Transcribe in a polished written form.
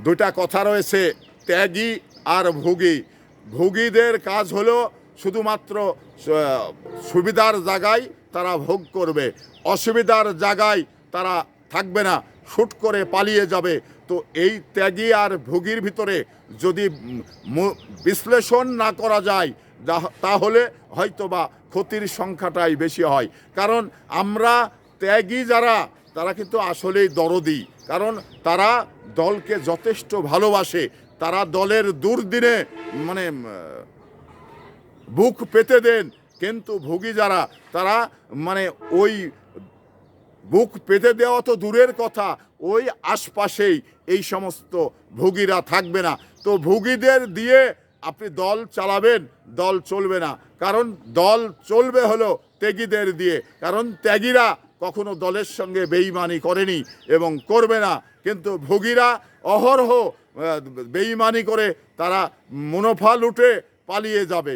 দুটা কথা রয়েছে, ত্যাগী আর ভোগী। ভোগীদের কাজ হলো শুধুমাত্র সুবিধার জায়গায় তারা ভোগ করবে, অসুবিধার জায়গায় তারা থাকবে না, শুট করে পালিয়ে যাবে। তো এই ত্যাগী আর ভোগীর ভিতরে যদি বিশ্লেষণ না করা যায় তাহলে হয়তোবা ক্ষতির সংখ্যাটাই বেশি হয়। কারণ আমরা ত্যাগী যারা, তারা কিন্তু আসলেই দরদি, কারণ তারা দলকে যথেষ্ট ভালোবাসে। তারা দলের দুর্দিনে মানে বুক পেতে দেন। কিন্তু ভোগী যারা, তারা মানে ওই বুক পেতে দেওয়া তো দূরের কথা, ওই আশপাশেই এই সমস্ত ভোগীরা থাকবে না। তো ভোগীদের দিয়ে আপনি দল চালাবেন, দল চলবে না। কারণ দল চলবে হলো ত্যাগীদের দিয়ে, কারণ ত্যাগীরা কখনো দলের সঙ্গে বেইমানি করেনি এবং করবে না। কিন্তু ভোগীরা অহরহ বেইমানি করে তারা মুনাফা লুটে পালিয়ে যাবে।